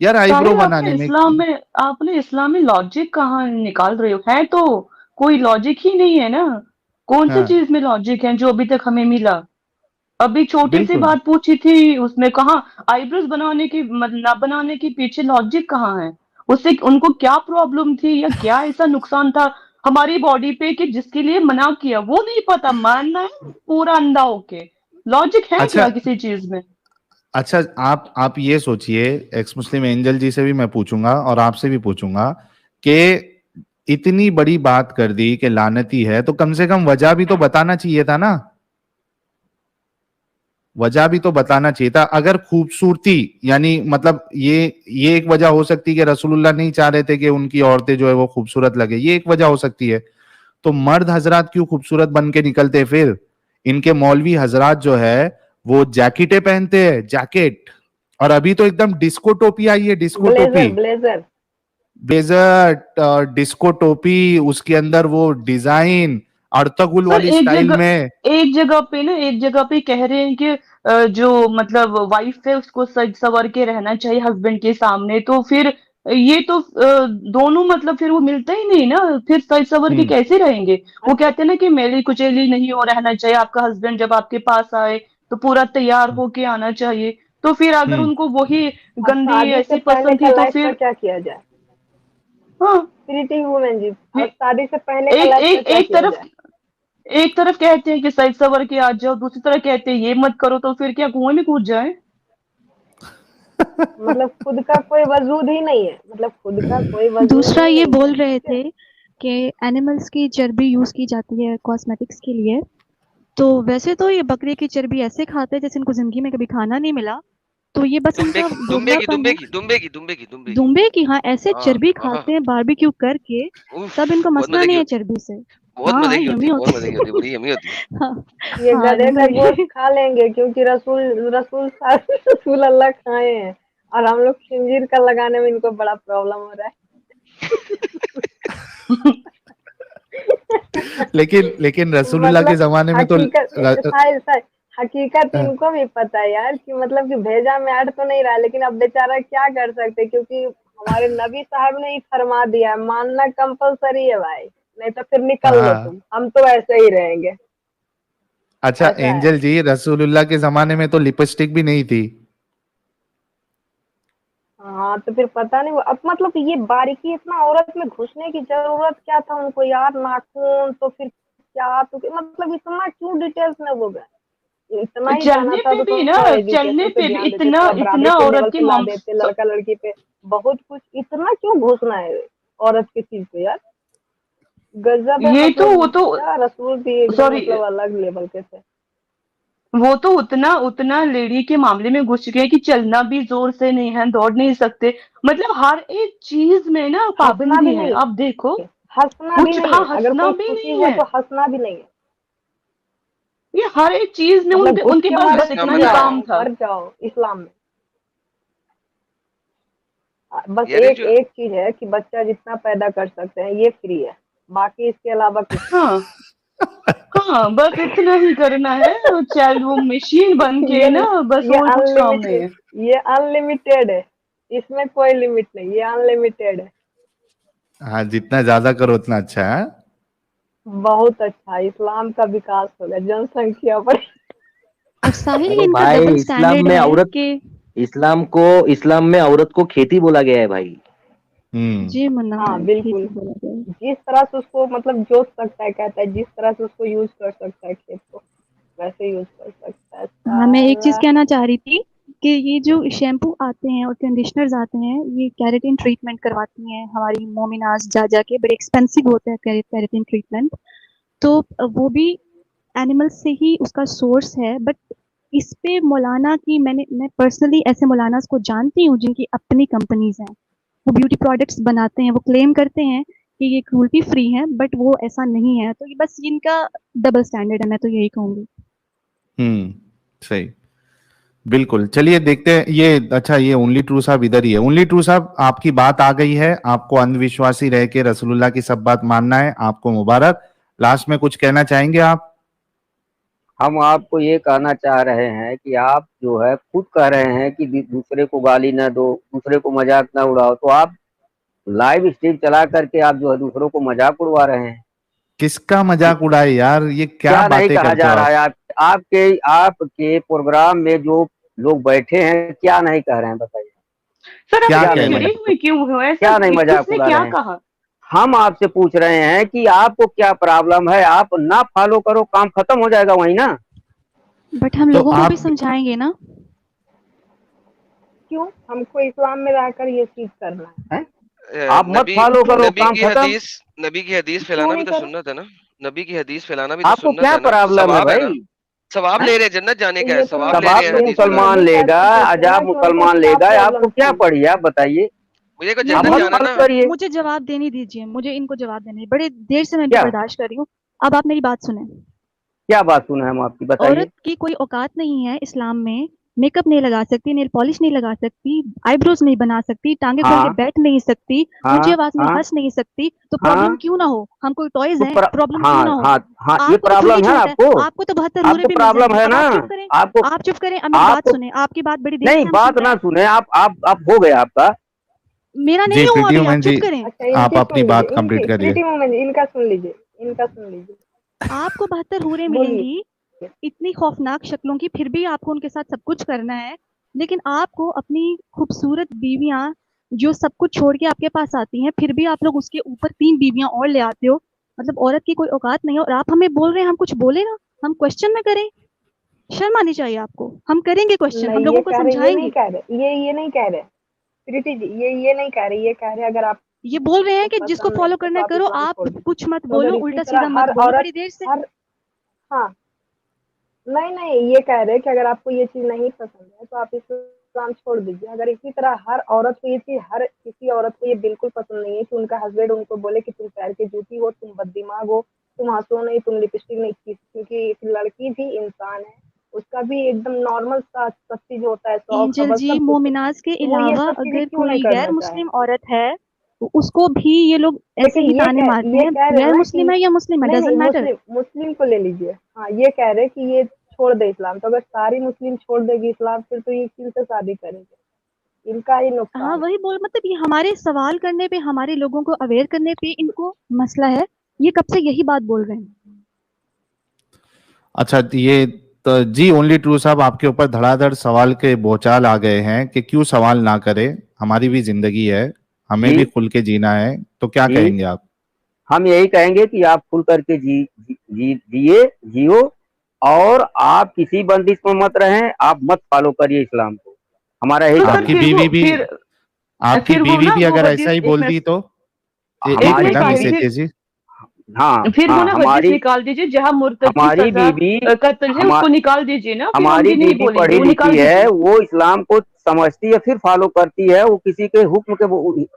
Speaker 2: यार आईब्रो
Speaker 5: साहिल
Speaker 2: बनाने में।
Speaker 5: आपने इस्लाम में लॉजिक कहाँ निकाल रहे हो, है तो कोई लॉजिक ही नहीं है ना, कौन सी
Speaker 2: हाँ,
Speaker 5: चीज में लॉजिक है जो अभी तक हमें मिला? अभी छोटी सी
Speaker 2: बिल्कुल,
Speaker 5: बात पूछी थी उसमें कहाँ आईब्रोज बनाने की ना बनाने के पीछे लॉजिक कहाँ है? उससे उनको क्या प्रॉब्लम थी या क्या ऐसा नुकसान था हमारी बॉडी पे कि जिसके लिए मना किया वो नहीं पता, मानना है पूरा अंधा होके। लॉजिक है
Speaker 2: अच्छा
Speaker 5: क्या किसी चीज में?
Speaker 2: अच्छा, आप ये सोचिए, एक्स मुस्लिम एंजल जी से भी मैं पूछूंगा और आपसे भी पूछूंगा कि इतनी बड़ी बात कर दी कि लानती है, तो कम से कम वजह भी तो बताना चाहिए था ना, वजह भी तो बताना चाहिए था। अगर खूबसूरती, यानी मतलब ये एक वजह हो सकती है कि रसूलुल्लाह नहीं चाह रहे थे कि उनकी औरतें जो है वो खूबसूरत लगे, ये एक वजह हो सकती है। तो मर्द हजरात क्यों खूबसूरत बन के निकलते फिर? इनके मौलवी हजरात जो है वो जैकेटें पहनते हैं, जैकेट। और अभी तो एकदम डिस्को टोपी आई है, डिस्को टोपी,
Speaker 6: ब्लेजर ब्लेजर।
Speaker 2: ब्लेजर, डिस्को टोपी, उसके अंदर वो डिजाइन अर्तगुल
Speaker 5: सर
Speaker 2: वाली स्टाइल में।
Speaker 5: एक जगह पे ना, एक जगह पे कह रहे हैं कि जो मतलब वाइफ है उसको सज सवर के रहना चाहिए हस्बैंड के सामने, तो फिर ये तो दोनों मतलब फिर वो मिलता ही नहीं ना, फिर सज सवर के
Speaker 2: हम्म
Speaker 5: कैसे रहेंगे? वो कहते हैं ना कि मेली कुचेली नहीं हो रहना चाहिए, आपका हस्बैंड जब आपके पास आए तो पूरा तैयार होके आना चाहिए। तो फिर अगर
Speaker 2: हम्म
Speaker 5: उनको वही
Speaker 6: और
Speaker 5: गंदी
Speaker 6: शादी से
Speaker 5: ऐसी
Speaker 6: पहले
Speaker 5: पसंद
Speaker 6: का
Speaker 5: थी तो
Speaker 6: लाइफ का
Speaker 5: फिर
Speaker 6: क्या किया जाए?
Speaker 5: हाँ।
Speaker 6: प्रीति वुमेन जी, और
Speaker 5: ये
Speaker 6: शादी से पहले का
Speaker 5: एक
Speaker 6: लाइफ का
Speaker 5: एक
Speaker 6: क्या
Speaker 5: एक
Speaker 6: किया
Speaker 5: तरफ
Speaker 6: जाए?
Speaker 5: एक तरफ कहते हैं कि सज सवर के आ जाओ, दूसरी तरफ कहते हैं ये मत करो, तो फिर क्या कुएं में कूद जाए?
Speaker 6: मतलब खुद का कोई वजूद ही नहीं है, मतलब खुद का कोई वजूद
Speaker 7: दूसरा
Speaker 6: ही
Speaker 7: ये
Speaker 6: नहीं है,
Speaker 7: बोल रहे
Speaker 6: ठीक है।
Speaker 7: थे कि एनिमल्स की चर्बी यूज की जाती है कॉस्मेटिक्स के लिए। तो वैसे तो ये बकरे की चर्बी ऐसे खाते हैं जैसे इनको जिंदगी में कभी खाना नहीं मिला। तो ये बस
Speaker 1: दुम्बे
Speaker 7: इनका
Speaker 1: की दुम्बे की
Speaker 7: भोगलापन
Speaker 1: दुम्बे
Speaker 7: है।
Speaker 1: की दुम्बे की दुम्बे की दुम्बे की।
Speaker 7: दुम्बे की, हाँ, ऐसे
Speaker 1: हाँ
Speaker 7: चर्बी
Speaker 1: हाँ हाँ।
Speaker 7: खाते हैं बारबेक्यू करके। तब इनको
Speaker 1: उफ, बहुत
Speaker 7: मसला
Speaker 1: मजे की
Speaker 7: नहीं है
Speaker 1: होती है,
Speaker 7: चर्बी से।
Speaker 1: बहुत
Speaker 7: हाँ
Speaker 1: मजे की होती
Speaker 7: यमी
Speaker 1: है, बहुत
Speaker 7: होती
Speaker 1: मजे की
Speaker 7: है।
Speaker 1: होती है, बड़ी यमी होती है।
Speaker 7: हाँ।
Speaker 6: ये
Speaker 7: हाँ
Speaker 6: गधे का गोश्त
Speaker 7: वही।
Speaker 6: खा लेंगे क्योंकि रसूल रसूल रसूल अल्लाह खाए हैं, और हम लोग खंजीर का लगाने में इनको बड़ा प्रॉब्लम हो रहा है।
Speaker 2: लेकिन लेकिन रसूलुल्लाह के
Speaker 6: मतलब
Speaker 2: जमाने में तो
Speaker 6: हकीकत शायद शायद हकीकत इनको भी पता है यार, कि मतलब कि भेजा में अड़ तो नहीं रहा है, लेकिन अब बेचारा क्या कर सकते, क्योंकि हमारे नबी साहब ने ही फरमा दिया है, मानना कंपलसरी है भाई, नहीं तो फिर निकल लो
Speaker 2: हाँ।
Speaker 6: तुम, हम तो ऐसे ही रहेंगे।
Speaker 2: अच्छा
Speaker 6: ऐसा है।
Speaker 2: एंजल जी, रसूलुल्लाह के जमाने में तो लिपस्टिक भी नहीं थी।
Speaker 6: हाँ तो फिर पता नहीं, वो अब मतलब ये बारीकी इतना औरत में घुसने की जरूरत क्या था उनको यार, नाखून तो फिर क्या, तो मतलब इतना क्यों डिटेल्स में वो गए? इतना ही जाना
Speaker 5: चलने
Speaker 6: था
Speaker 5: पे
Speaker 6: तो
Speaker 5: भी ना,
Speaker 6: थोड़ा
Speaker 5: चलने
Speaker 6: एजुकेशन पे
Speaker 5: पे भी
Speaker 6: ध्यान देते,
Speaker 5: इतना
Speaker 6: थोड़ा बराबरी
Speaker 5: इतना
Speaker 6: के
Speaker 5: औरत
Speaker 6: लेवल
Speaker 5: के
Speaker 6: पे ला देते, लड़का लड़की पे बहुत कुछ, इतना क्यों घुसना है औरत की चीज पे यार? गजब है,
Speaker 5: ये तो वो
Speaker 6: मतलब
Speaker 5: तो
Speaker 6: क्या रसूल भी एकदम
Speaker 5: सॉरी,
Speaker 6: मतलब अलग लेवल के थे।
Speaker 5: वो तो उतना उतना लेडी के मामले में घुस चुके हैं कि चलना भी जोर से नहीं है, दौड़ नहीं सकते, मतलब हर एक चीज में ना
Speaker 6: हंसना भी
Speaker 5: पाबंदी है।
Speaker 6: नहीं
Speaker 5: अब देखो
Speaker 6: है, हंसना भी
Speaker 5: कुछ,
Speaker 6: नहीं
Speaker 5: हाँ,
Speaker 6: है, अगर
Speaker 5: हंसना
Speaker 6: कोई
Speaker 5: भी
Speaker 6: खुशी
Speaker 5: नहीं
Speaker 6: है
Speaker 5: है,
Speaker 6: तो हंसना भी नहीं है।
Speaker 5: ये हर एक चीज में
Speaker 6: मतलब
Speaker 5: उनके
Speaker 6: घुस
Speaker 5: उनके
Speaker 6: के
Speaker 5: पास
Speaker 6: मर
Speaker 5: बस
Speaker 1: हंसना
Speaker 5: इतना ही
Speaker 1: मना है।
Speaker 5: काम
Speaker 6: जाओ,
Speaker 5: था।
Speaker 6: मर जाओ इस्लाम में। बस
Speaker 1: ये
Speaker 6: एक
Speaker 1: रिचुअल।
Speaker 6: एक चीज है कि बच्चा जितना पैदा कर सकते हैं ये फ्री है, बाकी इसके अलावा कुछ नहीं।
Speaker 5: हाँ हाँ, बस इतना ही करना है, चाइल्ड वो मशीन बन के
Speaker 6: ये
Speaker 5: ना, बस
Speaker 6: ये
Speaker 5: और कुछ काम नहीं
Speaker 6: अनलिमिटेड,
Speaker 5: है।
Speaker 6: ये अनलिमिटेड है, इसमें कोई लिमिट नहीं, ये अनलिमिटेड है।
Speaker 2: हाँ, जितना ज्यादा करो उतना अच्छा है।
Speaker 6: बहुत अच्छा, इस्लाम का विकास होगा, जनसंख्या बढ़।
Speaker 7: और साहिल ये
Speaker 4: अरे
Speaker 7: इनका
Speaker 4: भाई,
Speaker 7: डबल स्टैंडर्ड है कि
Speaker 4: इस्लाम में औरत को खेती बोला गया है भाई।
Speaker 2: हम्म
Speaker 7: जी मुन्ना
Speaker 6: हाँ
Speaker 7: भाई
Speaker 6: बिल्कुल,
Speaker 7: खेती बोला गया है।
Speaker 6: जिस तरह से उसको मतलब जोत सकता है, कहता है जिस तरह से उसको यूज कर सकता है खेत को, वैसे यूज कर सकता है
Speaker 7: हाँ मैं एक चीज
Speaker 6: साला।
Speaker 7: कहना चाह रही थी कि ये जो शैम्पू आते हैं और कंडीशनर्स आते हैं ये केराटिन ट्रीटमेंट करवाती हैं हमारी मोमिनाज जा जाके, बड़े एक्सपेंसिव होते हैं केराटिन ट्रीटमेंट। तो वो भी एनिमल्स से ही उसका सोर्स है। बट इस पे मौलाना की मैं पर्सनली ऐसे मौलानास को जानती हूँ जिनकी अपनी कंपनीज हैं, वो ब्यूटी प्रोडक्ट्स बनाते हैं, वो क्लेम करते हैं कि ये क्रूल्टी फ्री है, बट वो ऐसा नहीं है। तो ये बस इनका डबल स्टैंडर्ड है, मैं तो यही कहूंगी।
Speaker 2: सही। बिल्कुल, चलिए देखते हैं ये। अच्छा, ये ओनली ट्रू साहब इधर ही है। ओनली ट्रू साहब, आपकी बात आ गई है, आपको अंधविश्वासी रह के रसूलुल्लाह की सब बात मानना है, आपको मुबारक। लास्ट में कुछ कहना चाहेंगे आप?
Speaker 3: हम आपको ये कहना चाह रहे हैं कि आप जो है खुद कह रहे हैं कि दूसरे को गाली न दो, दूसरे को मजाक न उड़ाओ, तो आप लाइव स्ट्रीम चला करके आप जो है दूसरों को मजाक उड़वा रहे हैं।
Speaker 2: किसका मजाक उड़ाए यार, ये क्या
Speaker 3: क्या नहीं
Speaker 2: बातें
Speaker 3: कहा
Speaker 2: करते
Speaker 3: जा
Speaker 2: हो
Speaker 3: रहा
Speaker 2: आप?
Speaker 3: है? आपके प्रोग्राम में जो लोग बैठे हैं क्या नहीं कह रहे हैं, बताइए।
Speaker 5: सर आप
Speaker 2: क्या
Speaker 3: क्या
Speaker 5: इतने
Speaker 3: नहीं
Speaker 2: कह रहे
Speaker 5: चिड़े
Speaker 2: हैं?
Speaker 3: मजाक,
Speaker 5: हुए क्यों हो? ऐसा
Speaker 3: क्या नहीं मजाक
Speaker 5: किसने
Speaker 3: उड़ा
Speaker 5: क्या
Speaker 3: रहे हैं?
Speaker 5: कहा?
Speaker 3: हम आपसे पूछ रहे हैं कि आपको क्या प्रॉब्लम है, आप ना फॉलो करो, काम खत्म हो जाएगा वही ना।
Speaker 7: बट हम
Speaker 2: तो
Speaker 7: लोगों को
Speaker 2: आप
Speaker 7: भी समझाएंगे ना।
Speaker 6: क्यों हमको इस्लाम में रहकर ये चीज करना है?
Speaker 3: आप मत
Speaker 1: नबी
Speaker 3: फॉलो करो,
Speaker 1: नबी
Speaker 3: काम
Speaker 1: की
Speaker 3: खत्म।
Speaker 1: हदीस नबी की हदीस
Speaker 6: क्यों
Speaker 1: फैलाना भी
Speaker 6: नहीं
Speaker 1: तो
Speaker 6: करें?
Speaker 1: सुन्नत है ना। नबी की हदीस फैलाना भी तो
Speaker 3: आपको
Speaker 1: सुन्नत
Speaker 3: क्या
Speaker 1: है ना,
Speaker 3: प्रॉब्लम है
Speaker 1: सवाब है ना।
Speaker 3: भाई?
Speaker 1: सवाब
Speaker 3: हैं?
Speaker 1: ले रहे हैं, जन्नत जाने
Speaker 6: तो
Speaker 1: का
Speaker 6: ये
Speaker 1: है,
Speaker 6: तो
Speaker 1: सवाब
Speaker 6: मैं
Speaker 1: ले
Speaker 3: सवाब
Speaker 1: रहे हैं
Speaker 3: तो
Speaker 6: ये
Speaker 1: हदीस
Speaker 6: तो मैं
Speaker 3: मुसलमान
Speaker 1: फैलाने
Speaker 6: भी
Speaker 1: का।
Speaker 3: लेगा,
Speaker 6: कैसे पूछ रहा
Speaker 3: अजाब
Speaker 6: कि उनको
Speaker 3: मुसलमान
Speaker 6: क्या
Speaker 3: लेगा, आपको
Speaker 6: प्रॉब्लम
Speaker 3: क्या
Speaker 6: थी?
Speaker 3: पड़ी, आप बताइए।
Speaker 1: मुझे को
Speaker 7: नहीं
Speaker 3: आप
Speaker 1: जन्नत
Speaker 3: मत
Speaker 7: नहीं,
Speaker 1: जाना
Speaker 3: फॉलो
Speaker 1: ना।
Speaker 3: करिए।
Speaker 7: मुझे जवाब देने दीजिए, मुझे इनको जवाब देने, बड़े देर से मैं भी
Speaker 3: क्या
Speaker 7: बर्दाश्त कर रही हूँ। अब आप मेरी बात सुने।
Speaker 3: क्या बात सुना हम आपकी, बताइए।
Speaker 7: औरत की कोई औकात नहीं है इस्लाम में, मेकअप नहीं लगा सकती, नेल पॉलिश नहीं लगा सकती, आईब्रोज नहीं बना सकती, टांगे खोल के
Speaker 3: हाँ
Speaker 7: बैठ नहीं सकती, ऊंची
Speaker 3: हाँ
Speaker 7: आवाज में
Speaker 3: हाँ
Speaker 7: हंस नहीं सकती। तो प्रॉब्लम
Speaker 3: हाँ।
Speaker 7: क्यों ना हो? हम कोई टॉयज
Speaker 3: तो
Speaker 7: हैं, प्रॉब्लम क्यों
Speaker 3: हाँ
Speaker 7: ना हो?
Speaker 3: हाँ हाँ, ये
Speaker 7: आपको तो खुद ही
Speaker 3: प्रॉब्लम है
Speaker 7: छूट है,
Speaker 3: आपको।
Speaker 7: आपको तो 72 हूरें
Speaker 3: आपको
Speaker 7: भी मिल
Speaker 3: प्रॉब्लम
Speaker 7: जाएंगी।
Speaker 3: है
Speaker 7: अब
Speaker 3: ना।
Speaker 7: आप चुप करें,
Speaker 3: आपको
Speaker 7: आप चुप करें, अब मेरी बात
Speaker 3: आपको
Speaker 7: सुने। आपकी बात बड़ी देर
Speaker 3: नहीं,
Speaker 7: से हम सुन
Speaker 3: बात
Speaker 7: रहे
Speaker 3: ना
Speaker 7: हैं।
Speaker 3: सुने आप हो गया आपका।
Speaker 7: मेरा
Speaker 2: जी
Speaker 7: नहीं हुआ
Speaker 2: प्रीति
Speaker 7: अभी, आप
Speaker 2: वुमन
Speaker 7: चुप
Speaker 2: जी,
Speaker 7: करें।
Speaker 6: अच्छा
Speaker 2: आप
Speaker 6: इनकी
Speaker 2: अपनी
Speaker 6: सुन
Speaker 2: बात
Speaker 6: लीजिए,
Speaker 2: कंप्लीट
Speaker 6: इनकी
Speaker 2: करिए।
Speaker 6: प्रीति मोमेंट इनका सुन लीजिए, इनका सुन लीजिए।
Speaker 7: आपको 72 हूरें
Speaker 6: बोलिए।
Speaker 7: मिलेंगी, इतनी खौफनाक शक्लों की, फिर भी आपको उनके साथ सब कुछ करना है। लेकिन आपको अपनी खूबसूरत बीवियां जो सब कुछ छोड़ के आपके पास आती हैं, फिर भी आप लोग उसके ऊपर 3 बीवियां और ले आते हो। मतलब औरत की कोई औकात नहीं है, और आप हमें बोल रहे हैं हम कुछ बोले ना, हम क्वेश्चन ना करें? शर्म आनी चाहिए आपको। हम करेंगे क्वेश्चन, हम
Speaker 6: नहीं ये
Speaker 7: लोगों को
Speaker 6: कह रहे, ये नहीं
Speaker 7: समझाएंगे।
Speaker 6: कह रहे, ये नहीं कह रहे प्रीति जी, ये नहीं कह रहे, ये कह रहे अगर आप
Speaker 7: ये बोल रहे हैं
Speaker 6: को
Speaker 7: कि जिसको
Speaker 6: पसंद नहीं
Speaker 7: फॉलो
Speaker 6: है
Speaker 7: करना
Speaker 6: तो
Speaker 7: है
Speaker 6: आप
Speaker 7: करो,
Speaker 6: इस्लाम
Speaker 7: आप
Speaker 6: छोड़ दीजिए।
Speaker 7: कुछ मत
Speaker 6: तो
Speaker 7: बोलो,
Speaker 6: अगर इसी
Speaker 7: उल्टा
Speaker 6: तरह
Speaker 7: सीधा मत
Speaker 6: हर
Speaker 7: बोलो
Speaker 6: औरत,
Speaker 7: बड़ी देर से।
Speaker 6: हर, हाँ, नहीं ये कह रहे कि अगर आपको ये चीज नहीं पसंद है तो आप इस्लाम छोड़ दीजिए। अगर इसी तरह हर औरत को ये चीज, हर किसी औरत को ये बिल्कुल पसंद नहीं है कि उनका हस्बैंड उनको बोले कि तुम पैर की जूती हो, तुम बददिमाग हो, तुम हंसो नहीं, तुम लिपस्टिक नहीं की, क्योंकि एक लड़की भी इंसान है, उसका भी एकदम नॉर्मल सा सब चीज होता है, शौक
Speaker 7: एंजल
Speaker 6: हवस
Speaker 7: जी,
Speaker 6: सब कुछ होता है।
Speaker 7: मोमिनाज के
Speaker 6: तो वो ये
Speaker 7: अलावा
Speaker 6: सब चीजें
Speaker 7: अगर
Speaker 6: क्यों नहीं
Speaker 7: कोई गैर
Speaker 6: करना चाहे?
Speaker 7: मुस्लिम औरत है तो उसको भी ये लोग ऐसे
Speaker 6: लेकिन
Speaker 7: ही ताने मारते
Speaker 6: ये
Speaker 7: हैं,
Speaker 6: कह रहे हैं
Speaker 7: गैर
Speaker 6: ना कि
Speaker 7: मुस्लिम है या मुस्लिम है,
Speaker 6: नहीं नहीं,
Speaker 7: डजेंट मैटर।
Speaker 6: मुस्लिम को ले लीजिए। हाँ ये कह रहे कि ये छोड़ दे इस्लाम, तो अगर सारी मुस्लिम छोड़ देगी इस्लाम फिर तो ये किनसे शादी करेंगे? इनका ही
Speaker 7: हाँ
Speaker 6: नुकसान है।
Speaker 7: वही बोल, मतलब ये हमारे सवाल करने पे, हमारे लोगों को अवेयर करने पे इनको मसला है। ये कब से यही बात बोल रहे हैं।
Speaker 2: अच्छा, ये तो जी ओनली ट्रू साहब, आपके ऊपर धड़ाधड़ सवाल के बौछार आ गए हैं कि क्यों सवाल ना करें, हमारी भी जिंदगी है, हमें भी
Speaker 3: जी
Speaker 2: खुल के जीना है, तो क्या
Speaker 3: जी,
Speaker 2: कहेंगे आप?
Speaker 3: हम यही कहेंगे कि आप खुल करके जिए, जियो, और आप किसी बंदिश में मत रहें, आप मत फॉलो करिए इस्लाम को। हमारा यही
Speaker 5: तो सर
Speaker 3: कहना
Speaker 2: आपकी
Speaker 3: है।
Speaker 5: फिर वो
Speaker 2: बीवी भी
Speaker 5: फिर
Speaker 2: आपकी
Speaker 5: फिर वो
Speaker 2: बीवी
Speaker 5: ना
Speaker 2: भी
Speaker 5: वो
Speaker 2: अगर ऐसा
Speaker 5: हदीस,
Speaker 2: ही
Speaker 5: एक
Speaker 2: बोलती
Speaker 5: मिनट,
Speaker 2: तो एक
Speaker 5: एक
Speaker 2: मिनट
Speaker 3: हमारी
Speaker 5: मिनट
Speaker 2: ना
Speaker 5: सुन
Speaker 2: मिस
Speaker 3: बीवी,
Speaker 5: लीजिए।
Speaker 2: एटीएस जी।
Speaker 3: हाँ
Speaker 5: फिर वो
Speaker 3: हाँ,
Speaker 5: ना हदीस
Speaker 3: हमारी
Speaker 5: निकाल दीजिए जहां मुर्तद की
Speaker 3: हमारी
Speaker 5: सजा
Speaker 3: बीवी
Speaker 5: कत्ल है,
Speaker 3: हमा,
Speaker 5: उसको निकाल दीजिए ना, फिर हम
Speaker 3: हमारी
Speaker 5: ये नहीं
Speaker 3: बीवी
Speaker 5: बोलेंगे,
Speaker 3: पढ़ी
Speaker 5: वो
Speaker 3: लिखी
Speaker 5: निकाल
Speaker 3: है,
Speaker 5: दीजिए।
Speaker 3: वो इस्लाम को समझती है, फिर फॉलो करती है, वो किसी के हुक्म के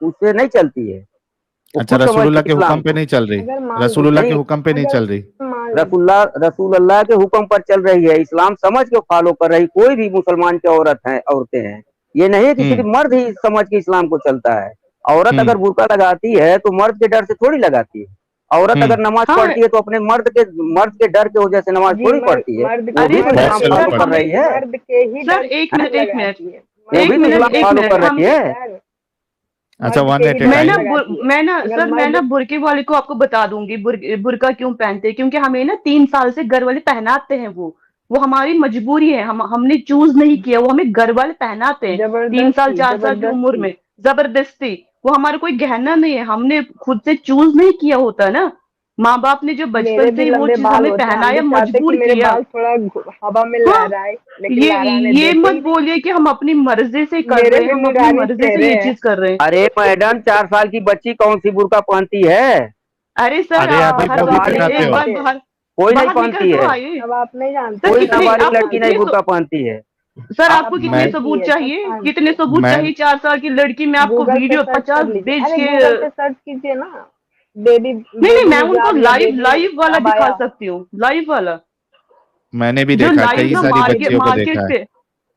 Speaker 3: उससे नहीं चलती है, वो
Speaker 2: अच्छा,
Speaker 3: खुद समझती
Speaker 2: रसूलुल्लाह
Speaker 3: है
Speaker 2: के
Speaker 3: इस्लाम
Speaker 2: हुक्म पे
Speaker 3: को।
Speaker 2: नहीं चल रही,
Speaker 6: अगर मान
Speaker 2: रसूलुल्लाह
Speaker 6: लीजिए,
Speaker 2: के
Speaker 3: नहीं,
Speaker 2: हुक्म पे नहीं
Speaker 6: अगर
Speaker 2: चल रही।
Speaker 6: मान लीजिए,
Speaker 3: रसूल अल्लाह के हुक्म पर चल रही है, इस्लाम समझ के फॉलो कर रही, कोई भी मुसलमान की औरतें हैं। ये नहीं है कि सिर्फ
Speaker 2: हम्म
Speaker 3: मर्द ही समझ के इस्लाम को चलता है। औरत
Speaker 2: हम्म
Speaker 3: अगर बुर्का लगाती है तो मर्द के डर से थोड़ी लगाती है। औरत अगर
Speaker 2: हम्म
Speaker 3: नमाज
Speaker 5: हाँ,
Speaker 3: पढ़ती है तो अपने मर्द के डर के वजह से नमाज
Speaker 6: जी
Speaker 3: थोड़ी पढ़ती है।
Speaker 6: मर्द
Speaker 3: वो
Speaker 6: के,
Speaker 5: अरे
Speaker 3: भी तो
Speaker 6: मर्द
Speaker 2: बहुत
Speaker 3: इस्लाम
Speaker 6: के
Speaker 2: सही
Speaker 3: फॉलो
Speaker 6: ही,
Speaker 3: कर
Speaker 2: बात है।
Speaker 3: रही है।
Speaker 6: मर्द के ही
Speaker 5: सर
Speaker 6: डर
Speaker 5: एक
Speaker 3: हैं?
Speaker 5: मिनट, एक मिनट,
Speaker 6: लगाती है,
Speaker 3: वो
Speaker 6: मर्द
Speaker 3: भी
Speaker 5: एक
Speaker 3: तो
Speaker 6: के
Speaker 5: मिनट,
Speaker 3: इस्लाम
Speaker 6: ही
Speaker 5: एक
Speaker 3: फॉलो
Speaker 5: मिनट
Speaker 3: कर
Speaker 5: हम,
Speaker 3: रही है।
Speaker 6: सर,
Speaker 2: अच्छा,
Speaker 6: मर्द
Speaker 2: वन
Speaker 6: के ही
Speaker 2: एट ए
Speaker 5: मैं
Speaker 6: डर
Speaker 5: ना
Speaker 2: टाइम।
Speaker 6: लगाती है।
Speaker 5: मैं ना
Speaker 6: अगर
Speaker 5: सर, मैं
Speaker 6: मर्द,
Speaker 5: ना बुरके वाले को आपको बता दूंगी बुरका क्यों पहनते हैं, क्योंकि हमें ना 3 साल से घर वाले पहनाते हैं, वो हमारी मजबूरी है, हमने चूज नहीं किया, वो हमें घर वाले पहनाते हैं 3 साल
Speaker 6: जबरदस्ती
Speaker 5: 4 साल की उम्र
Speaker 6: जबरदस्ती।
Speaker 5: में, जबरदस्ती। वो हमारा कोई गहना नहीं है, हमने खुद से चूज नहीं किया होता ना। माँ बाप ने जो
Speaker 6: मेरे
Speaker 5: बचपन से
Speaker 6: भी
Speaker 5: ही वो
Speaker 6: लंबे
Speaker 5: चीज
Speaker 6: बाल
Speaker 5: हमें
Speaker 6: होते हैं, हम भी
Speaker 5: पहनाया,
Speaker 6: चाहते कि
Speaker 5: मजबूर
Speaker 6: मेरे
Speaker 5: किया।
Speaker 6: बाल थोड़ा हवा में
Speaker 5: हाँ,
Speaker 6: लहराए, लेकिन
Speaker 5: ये
Speaker 6: लहराने
Speaker 5: ये
Speaker 6: देते
Speaker 5: मत
Speaker 6: ही नहीं।
Speaker 5: बोलिए कि हम अपनी मर्जी से कर
Speaker 6: मेरे
Speaker 5: रहे हैं,
Speaker 6: भी
Speaker 5: हम अपनी
Speaker 6: नूरानी
Speaker 5: मर्जी से
Speaker 6: चेहरे
Speaker 5: ये
Speaker 6: हैं।
Speaker 5: चीज कर रहे हैं।
Speaker 3: अरे मैडम, 4 साल की बच्ची कौन सी बुर्का पहनती है?
Speaker 5: अरे सर,
Speaker 2: अरे
Speaker 5: आप
Speaker 2: अभी
Speaker 5: बाहर
Speaker 2: वो
Speaker 5: तो
Speaker 2: भी
Speaker 5: आइए,
Speaker 3: नाबालिग
Speaker 2: पहनाते
Speaker 5: एक
Speaker 2: हो?
Speaker 5: बार
Speaker 6: जानते हैं,
Speaker 5: बाहर,
Speaker 3: कोई नहीं
Speaker 5: बाहर निकल
Speaker 3: पहनती
Speaker 5: तो
Speaker 3: है,
Speaker 5: आइए।
Speaker 6: अब आप नहीं जानते
Speaker 5: सर
Speaker 3: कोई
Speaker 6: हैं।
Speaker 5: कितने,
Speaker 3: नाबालिग
Speaker 5: आपको
Speaker 3: लड़की नहीं
Speaker 5: कितने
Speaker 3: बुर्का पहनती है।
Speaker 5: सर
Speaker 6: सब
Speaker 5: आपको कितने
Speaker 2: मैं
Speaker 6: पहनती
Speaker 5: सबूत
Speaker 6: है, सब
Speaker 5: चाहिए,
Speaker 6: पहनती
Speaker 5: कितने
Speaker 6: है।
Speaker 5: सबूत
Speaker 2: मैं
Speaker 5: चाहिए? 4 साल की लड़की, मैं आपको
Speaker 6: गूगल पे
Speaker 5: वीडियो
Speaker 6: सर्च कर
Speaker 5: 50
Speaker 6: लीजिए,
Speaker 5: भेज
Speaker 6: अरे
Speaker 5: के,
Speaker 6: गूगल पे सर्च कीजिए ना, बेबी
Speaker 5: नहीं नहीं,
Speaker 6: बेबी
Speaker 5: मैं उनको
Speaker 6: हिजाब या
Speaker 5: लाइव
Speaker 6: बेबी
Speaker 5: लाइव वाला दिखा
Speaker 6: अबाया।
Speaker 5: सकती हूँ, लाइव वाला,
Speaker 2: मैंने भी
Speaker 5: जो
Speaker 2: देखा,
Speaker 5: लाइव
Speaker 2: कई
Speaker 5: ना
Speaker 2: सारी
Speaker 6: बेबी,
Speaker 2: बच्चियों को देखा
Speaker 5: मार्केट
Speaker 2: है।
Speaker 5: पे।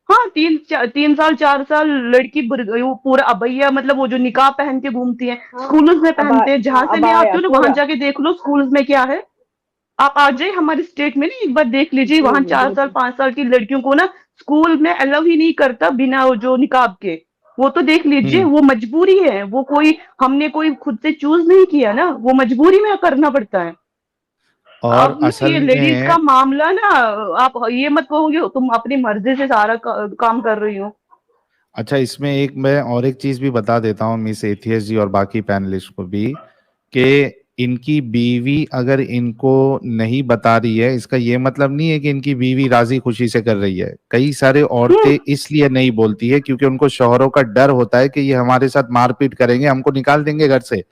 Speaker 5: हाँ, 3 साल 4 साल लड़की वो पूरा अबैया, मतलब वो जो निकाह पहन के घूमती है,
Speaker 6: हाँ
Speaker 5: स्कूल्स में पहनते हैं,
Speaker 6: हाँ
Speaker 5: जहां से मैं
Speaker 6: अबाया
Speaker 5: आती हूँ ना वहां
Speaker 6: पूरा।
Speaker 5: जाके देख लो स्कूल्स में क्या है। आप आ जाइए हमारे स्टेट में, नहीं एक बार देख लीजिए,
Speaker 6: जी
Speaker 5: वहां
Speaker 6: जी
Speaker 5: 4 साल
Speaker 6: बिल्कुल।
Speaker 5: 5 साल की लड़कियों को ना स्कूल में अलाउ ही नहीं करता बिना वो जो निकाब के। वो तो देख लीजिए,
Speaker 2: हम्म
Speaker 5: वो मजबूरी है, वो कोई हमने कोई खुद से चूज नहीं किया ना, वो मजबूरी में करना पड़ता है।
Speaker 2: और
Speaker 5: अब ना
Speaker 2: असल
Speaker 5: ये लेडीज
Speaker 2: में
Speaker 5: का मामला ना, आप ये मत कहोगे तुम अपनी मर्जी से सारा काम कर रही हो।
Speaker 2: अच्छा, इसमें एक मैं और एक चीज भी बता देता हूँ मिस एथियस जी और बाकी पैनलिस्ट को भी, कि इनकी बीवी अगर इनको नहीं बता रही है, इसका ये मतलब नहीं है कि इनकी बीवी राजी खुशी से कर रही है। कई सारे औरतें इसलिए नहीं बोलती है क्योंकि उनको शौहरों का डर होता है कि ये हमारे साथ मारपीट करेंगे, हमको निकाल देंगे घर से,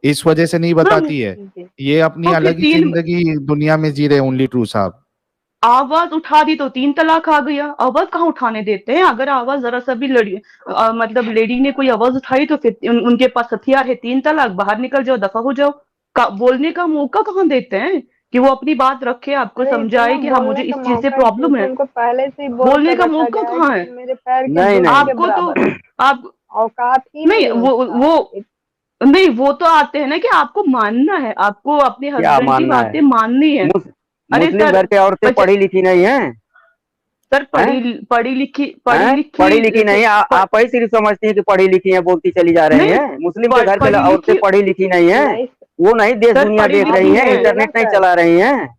Speaker 2: इस वजह से नहीं
Speaker 5: हाँ
Speaker 2: बताती है।
Speaker 6: जी।
Speaker 2: ये अपनी
Speaker 5: ओके,
Speaker 2: अलग ही जिंदगी दुनिया में जी रहे ओनली ट्रू साहब।
Speaker 5: आवाज उठा दी तो 3 तलाक आ गया। आवाज कहाँ उठाने देते हैं? अगर आवाज जरा सा भी मतलब लेडी ने कोई आवाज उठाई तो फिर उनके पास हथियार है 3 तलाक, बाहर निकल जाओ, दफा हो जाओ। बोलने का मौका कहाँ देते हैं कि वो अपनी बात रखे, आपको
Speaker 6: अरे
Speaker 5: समझाए
Speaker 6: इतना
Speaker 5: कि हाँ मुझे
Speaker 6: बोलने
Speaker 5: इस
Speaker 6: का
Speaker 5: चीज से
Speaker 6: मौका
Speaker 5: प्रॉब्लम
Speaker 6: तो
Speaker 5: है।
Speaker 6: उनको पहले से ही बोल
Speaker 5: बोलने
Speaker 6: कर
Speaker 5: का
Speaker 6: रखा
Speaker 5: मौका
Speaker 6: गया है
Speaker 5: कहाँ
Speaker 6: कि
Speaker 5: है?
Speaker 6: तुम मेरे पैर के
Speaker 3: नहीं
Speaker 6: धूल
Speaker 3: नहीं
Speaker 6: के
Speaker 5: आपको तो
Speaker 6: बराबर हो।
Speaker 5: आप
Speaker 6: औकात ही
Speaker 5: नहीं
Speaker 6: नहीं
Speaker 5: वो
Speaker 6: उसका।
Speaker 5: वो नहीं, वो तो आते हैं ना कि आपको मानना है, आपको अपने
Speaker 3: क्या
Speaker 5: हस्बैंड की
Speaker 3: मानना है?
Speaker 5: बातें माननी है। अरे
Speaker 3: मुस्लिम
Speaker 5: सर,
Speaker 3: घर के औरतें पढ़ी लिखी नहीं है?
Speaker 5: सर
Speaker 3: हैं?
Speaker 5: पढ़ी
Speaker 3: हैं? पढ़ी लिखी नहीं है? आप ही सिर्फ समझती हैं कि पढ़ी लिखी है, बोलती चली जा रही
Speaker 5: नहीं,
Speaker 3: हैं। मुस्लिम के घर के
Speaker 5: पढ़ी
Speaker 3: औरतें
Speaker 5: लिखी
Speaker 3: पढ़ी लिखी नहीं है,
Speaker 6: नहीं
Speaker 3: वो नहीं देश
Speaker 5: सर,
Speaker 3: दुनिया
Speaker 5: पढ़ी
Speaker 3: देख रही
Speaker 5: लिखी
Speaker 3: हैं,
Speaker 5: है,
Speaker 3: इंटरनेट नहीं
Speaker 6: सर।
Speaker 3: चला रही हैं,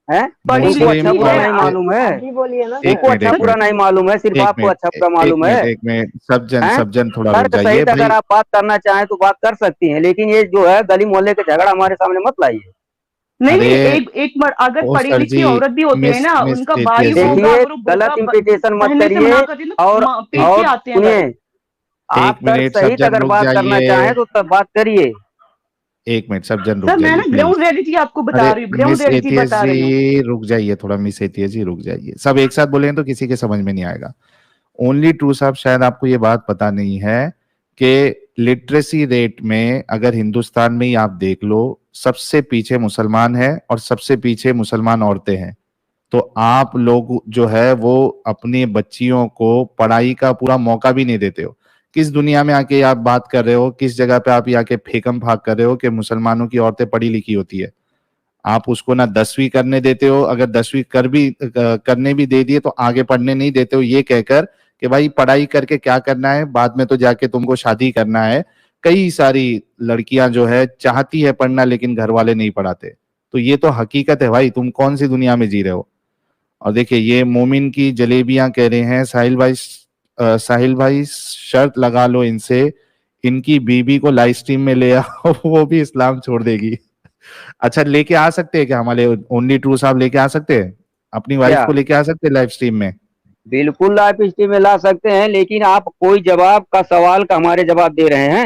Speaker 3: हैं?
Speaker 5: पढ़ी
Speaker 3: उनको अच्छा
Speaker 5: लिखी
Speaker 3: बुरा
Speaker 5: है।
Speaker 3: नहीं
Speaker 6: आप
Speaker 3: मालूम है,
Speaker 6: ही बोलिए ना
Speaker 2: एक
Speaker 6: सर।
Speaker 3: उनको
Speaker 2: मिनट,
Speaker 3: अच्छा
Speaker 2: एक
Speaker 3: बुरा
Speaker 2: मिनट,
Speaker 3: नहीं मालूम है, सिर्फ
Speaker 2: एक
Speaker 3: आपको
Speaker 2: मिनट,
Speaker 3: अच्छा बुरा
Speaker 2: एक
Speaker 3: मालूम
Speaker 2: मिनट,
Speaker 3: है।
Speaker 2: एक मिनट, सज्जन
Speaker 3: हैं?
Speaker 2: सज्जन थोड़ा रुक
Speaker 3: तर्क
Speaker 2: जाइए
Speaker 3: सहित
Speaker 2: भाई।
Speaker 3: अगर आप बात करना चाहें तो बात कर सकती हैं, लेकिन ये जो है गली मोहल्ले के झगड़ा हमारे सामने मत लाइए।
Speaker 5: नहीं,
Speaker 2: अरे
Speaker 5: अगर
Speaker 2: ओ
Speaker 5: पढ़ी
Speaker 2: सर
Speaker 5: लिखी
Speaker 2: जी,
Speaker 5: औरत भी होती है
Speaker 2: मिस
Speaker 5: ना,
Speaker 2: मिस
Speaker 5: उनका भाई
Speaker 2: एटीएस जी,
Speaker 5: होगा,
Speaker 3: देखिए
Speaker 5: अगर वो बुर्का
Speaker 3: गलत इम्पिटेशन मत
Speaker 5: पहनने से
Speaker 3: करिए,
Speaker 5: मना कर दे
Speaker 3: और
Speaker 5: तो पीट के आते हैं घर।
Speaker 3: सुनिए, आप
Speaker 2: एक
Speaker 3: तर्क
Speaker 2: मिनट
Speaker 3: सहित
Speaker 2: सज्जन
Speaker 3: अगर
Speaker 2: रुक
Speaker 3: बात करना चाहें
Speaker 2: जाइए,
Speaker 3: तो तब बात करिए।
Speaker 2: एक मिनट सज्जन रुक
Speaker 5: सर मैं
Speaker 2: जाइए
Speaker 5: ना
Speaker 2: प्लीज।
Speaker 5: ग्राउंड रियलिटी आपको बता
Speaker 2: अरे
Speaker 5: रही हूँ, ग्राउंड
Speaker 2: मिस
Speaker 5: रियलिटी
Speaker 2: एटीएस
Speaker 5: बता रही हूँ।
Speaker 2: जी रुक जाइए थोड़ा, मिस एटीएस जी रुक जाइए। सब एक साथ बोलेंगे तो किसी के समझ में नहीं आएगा। ओनली ट्रू साहब, शायद आपको ये बात पता नहीं है कि लिटरेसी रेट में अगर हिंदुस्तान में ही आप देख लो, सबसे पीछे मुसलमान है और सबसे पीछे मुसलमान औरतें हैं। तो आप लोग जो है वो अपनी बच्चियों को पढ़ाई का पूरा मौका भी नहीं देते हो। किस दुनिया में आके आप बात कर रहे हो, किस जगह पे आप आके फेकम फाक कर रहे हो कि मुसलमानों की औरतें पढ़ी लिखी होती है। आप उसको ना 10वीं करने देते हो, अगर 10वीं करने भी दे दिए तो आगे पढ़ने नहीं देते हो, ये कहकर कि भाई पढ़ाई करके क्या करना है, बाद में तो जाके तुमको शादी करना है। कई सारी लड़कियां जो है चाहती है पढ़ना लेकिन घर वाले नहीं पढ़ाते। तो ये तो हकीकत है भाई, तुम कौन सी दुनिया में जी रहे हो। और देखिए ये मोमिन की जलेबियां कह रहे हैं साहिल भाई शर्त लगा लो इनसे, इनकी बीबी को लाइव स्ट्रीम में ले आओ वो भी इस्लाम छोड़ देगी। अच्छा लेके आ सकते हैं क्या हमारे ओनली ट्रू साहब, लेके आ सकते हैं अपनी वाइफ
Speaker 3: क्या?
Speaker 2: को, लेके आ सकते हैं लाइव स्ट्रीम में?
Speaker 3: बिल्कुल लाइव स्ट्रीम में ला सकते हैं, लेकिन आप कोई जवाब का सवाल का हमारे जवाब दे रहे हैं।